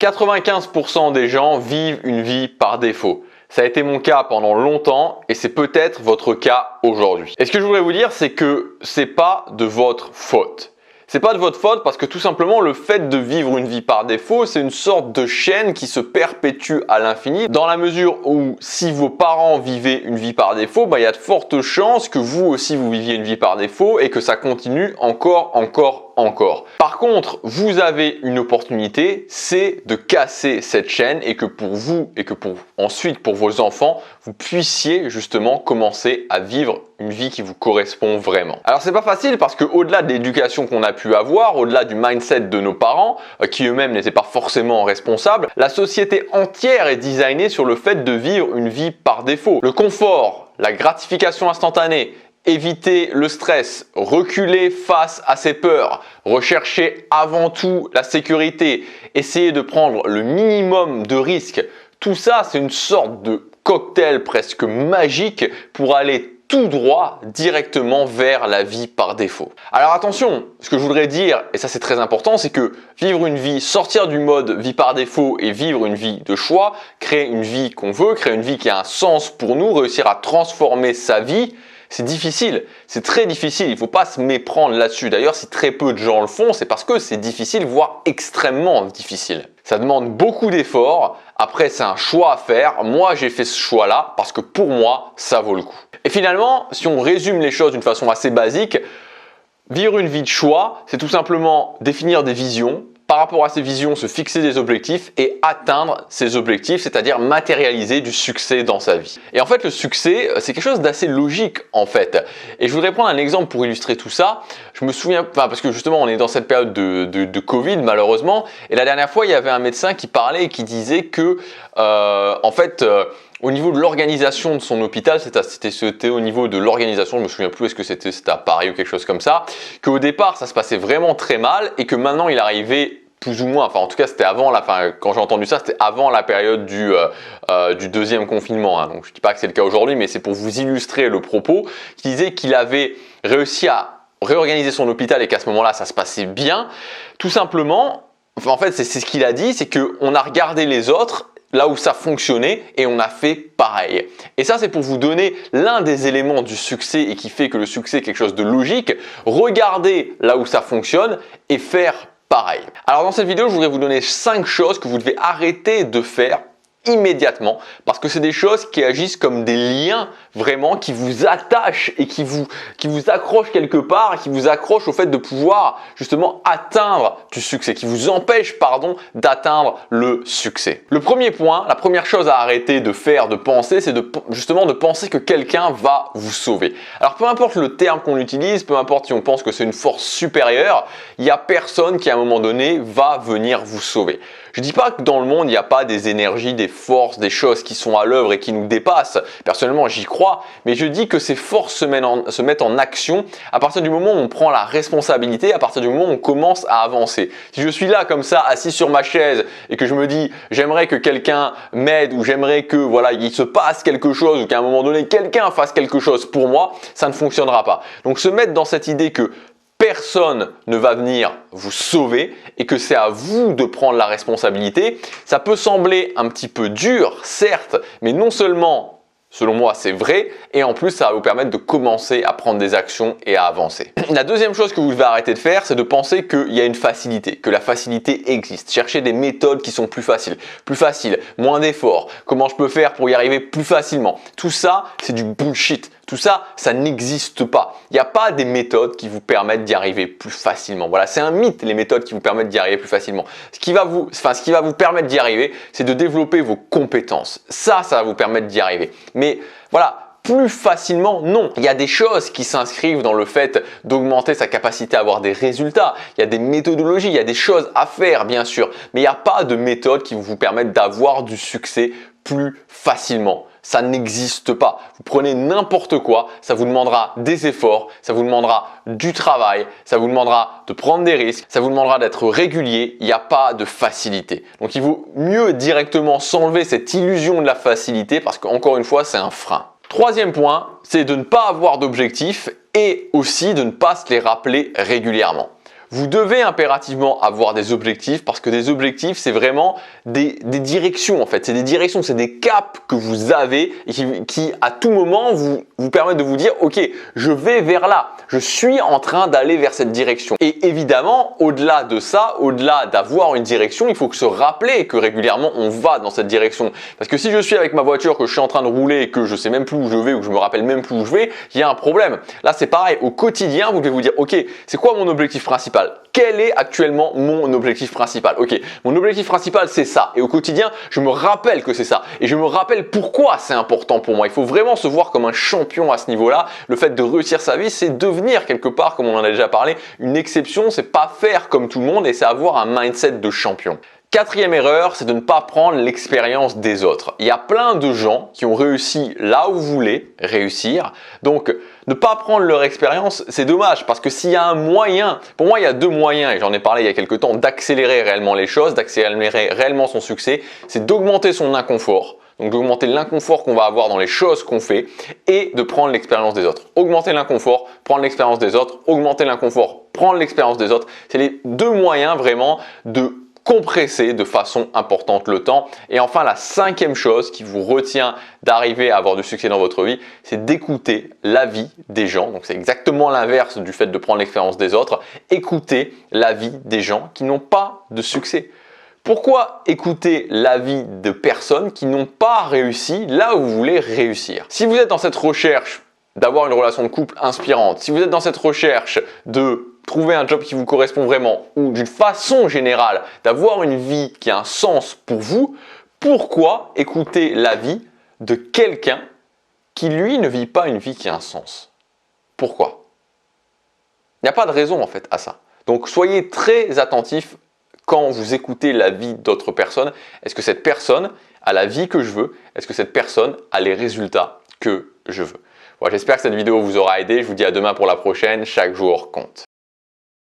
95% des gens vivent une vie par défaut. Ça a été mon cas pendant longtemps et c'est peut-être votre cas aujourd'hui. Et ce que je voudrais vous dire, c'est que c'est pas de votre faute. C'est pas de votre faute parce que tout simplement le fait de vivre une vie par défaut, c'est une sorte de chaîne qui se perpétue à l'infini dans la mesure où si vos parents vivaient une vie par défaut, il y a de fortes chances que vous aussi vous viviez une vie par défaut et que ça continue encore. Par contre, vous avez une opportunité, c'est de casser cette chaîne et que pour vous et que ensuite pour vos enfants, vous puissiez justement commencer à vivre une vie qui vous correspond vraiment. Alors c'est pas facile parce que au-delà de l'éducation qu'on a pu avoir, au-delà du mindset de nos parents, qui eux-mêmes n'étaient pas forcément responsables, la société entière est designée sur le fait de vivre une vie par défaut. Le confort, la gratification instantanée, éviter le stress, reculer face à ses peurs, rechercher avant tout la sécurité, essayer de prendre le minimum de risques, tout ça c'est une sorte de cocktail presque magique pour aller tout droit directement vers la vie par défaut. Alors attention, ce que je voudrais dire, et ça c'est très important, c'est que vivre une vie, sortir du mode vie par défaut et vivre une vie de choix, créer une vie qu'on veut, créer une vie qui a un sens pour nous, réussir à transformer sa vie, c'est difficile, c'est très difficile, il ne faut pas se méprendre là-dessus. D'ailleurs, si très peu de gens le font, c'est parce que c'est difficile, voire extrêmement difficile. Ça demande beaucoup d'efforts, après c'est un choix à faire. Moi, j'ai fait ce choix-là parce que pour moi, ça vaut le coup. Et finalement, si on résume les choses d'une façon assez basique, vivre une vie de choix, c'est tout simplement définir des visions, par rapport à ces visions, se fixer des objectifs et atteindre ces objectifs, c'est-à-dire matérialiser du succès dans sa vie. Et en fait, le succès, c'est quelque chose d'assez logique en fait. Et je voudrais prendre un exemple pour illustrer tout ça. Je me souviens, parce que justement, on est dans cette période de Covid malheureusement, et la dernière fois, il y avait un médecin qui parlait et qui disait que, au niveau de l'organisation de son hôpital, c'était au niveau de l'organisation, je me souviens plus, est-ce que c'était à Paris ou quelque chose comme ça, qu'au départ ça se passait vraiment très mal et que maintenant il arrivait plus ou moins, enfin en tout cas c'était avant quand j'ai entendu ça, c'était avant la période du deuxième confinement, hein. Donc je ne dis pas que c'est le cas aujourd'hui, mais c'est pour vous illustrer le propos, qui disait qu'il avait réussi à réorganiser son hôpital et qu'à ce moment-là ça se passait bien, tout simplement. En fait, c'est ce qu'il a dit, c'est qu'on a regardé les autres là où ça fonctionnait et on a fait pareil. Et ça, c'est pour vous donner l'un des éléments du succès et qui fait que le succès est quelque chose de logique. Regardez là où ça fonctionne et faire pareil. Alors dans cette vidéo, je voudrais vous donner 5 choses que vous devez arrêter de faire immédiatement parce que c'est des choses qui agissent comme des liens vraiment qui vous attachent et qui vous accrochent quelque part, qui vous accrochent au fait de pouvoir justement atteindre du succès, qui vous empêchent d'atteindre le succès. Le premier point, la première chose à arrêter de faire, de penser, c'est justement de penser que quelqu'un va vous sauver. Alors peu importe le terme qu'on utilise, peu importe si on pense que c'est une force supérieure, il n'y a personne qui à un moment donné va venir vous sauver. Je ne dis pas que dans le monde, il n'y a pas des énergies, des forces, des choses qui sont à l'œuvre et qui nous dépassent. Personnellement, j'y crois, mais je dis que ces forces se mettent en action à partir du moment où on prend la responsabilité, à partir du moment où on commence à avancer. Si je suis là comme ça, assis sur ma chaise et que je me dis j'aimerais que quelqu'un m'aide ou j'aimerais que il se passe quelque chose ou qu'à un moment donné quelqu'un fasse quelque chose pour moi, ça ne fonctionnera pas. Donc se mettre dans cette idée que personne ne va venir vous sauver et que c'est à vous de prendre la responsabilité. Ça peut sembler un petit peu dur, certes, mais non seulement, selon moi, c'est vrai, et en plus, ça va vous permettre de commencer à prendre des actions et à avancer. La deuxième chose que vous devez arrêter de faire, c'est de penser qu'il y a une facilité, que la facilité existe. Cherchez des méthodes qui sont plus faciles, moins d'efforts, comment je peux faire pour y arriver plus facilement. Tout ça, c'est du bullshit. Tout ça, ça n'existe pas. Il n'y a pas des méthodes qui vous permettent d'y arriver plus facilement. Voilà, c'est un mythe, les méthodes qui vous permettent d'y arriver plus facilement. Ce qui va vous permettre d'y arriver, c'est de développer vos compétences. Ça va vous permettre d'y arriver. Mais voilà, plus facilement, non. Il y a des choses qui s'inscrivent dans le fait d'augmenter sa capacité à avoir des résultats. Il y a des méthodologies, il y a des choses à faire, bien sûr. Mais il n'y a pas de méthode qui vous permettent d'avoir du succès plus facilement. Ça n'existe pas. Vous prenez n'importe quoi, ça vous demandera des efforts, ça vous demandera du travail, ça vous demandera de prendre des risques, ça vous demandera d'être régulier. Il n'y a pas de facilité. Donc il vaut mieux directement s'enlever cette illusion de la facilité parce qu'encore une fois, c'est un frein. Troisième point, c'est de ne pas avoir d'objectifs et aussi de ne pas se les rappeler régulièrement. Vous devez impérativement avoir des objectifs parce que des objectifs, c'est vraiment des directions en fait. C'est des directions, c'est des caps que vous avez et qui à tout moment vous permettent de vous dire « Ok, je vais vers là, je suis en train d'aller vers cette direction ». Et évidemment, au-delà de ça, au-delà d'avoir une direction, il faut se rappeler que régulièrement on va dans cette direction. Parce que si je suis avec ma voiture, que je suis en train de rouler et que je sais même plus où je vais ou que je me rappelle même plus où je vais, il y a un problème. Là, c'est pareil. Au quotidien, vous devez vous dire « Ok, c'est quoi mon objectif principal ? Quel est actuellement mon objectif principal ? Ok, mon objectif principal c'est ça. Et au quotidien, je me rappelle que c'est ça. Et je me rappelle pourquoi c'est important pour moi. Il faut vraiment se voir comme un champion à ce niveau-là. Le fait de réussir sa vie, c'est devenir quelque part, comme on en a déjà parlé, une exception. C'est pas faire comme tout le monde et c'est avoir un mindset de champion. Quatrième erreur, c'est de ne pas prendre l'expérience des autres. Il y a plein de gens qui ont réussi là où vous voulez réussir. Donc, ne pas prendre leur expérience, c'est dommage parce que s'il y a un moyen, pour moi, il y a deux moyens, et j'en ai parlé il y a quelques temps, d'accélérer réellement les choses, d'accélérer réellement son succès, c'est d'augmenter son inconfort. Donc d'augmenter l'inconfort qu'on va avoir dans les choses qu'on fait et de prendre l'expérience des autres. Augmenter l'inconfort, prendre l'expérience des autres, augmenter l'inconfort, prendre l'expérience des autres. C'est les deux moyens vraiment de compresser de façon importante le temps. Et enfin, la cinquième chose qui vous retient d'arriver à avoir du succès dans votre vie, c'est d'écouter l'avis des gens. Donc c'est exactement l'inverse du fait de prendre l'expérience des autres. Écoutez l'avis des gens qui n'ont pas de succès. Pourquoi écouter l'avis de personnes qui n'ont pas réussi là où vous voulez réussir? Si vous êtes dans cette recherche d'avoir une relation de couple inspirante, si vous êtes dans cette recherche de trouver un job qui vous correspond vraiment ou d'une façon générale d'avoir une vie qui a un sens pour vous, pourquoi écouter l'avis de quelqu'un qui lui ne vit pas une vie qui a un sens? Pourquoi? Il n'y a pas de raison en fait à ça. Donc soyez très attentifs quand vous écoutez l'avis d'autres personnes. Est-ce que cette personne a la vie que je veux? Est-ce que cette personne a les résultats que je veux? Voilà, j'espère que cette vidéo vous aura aidé. Je vous dis à demain pour la prochaine. Chaque jour compte.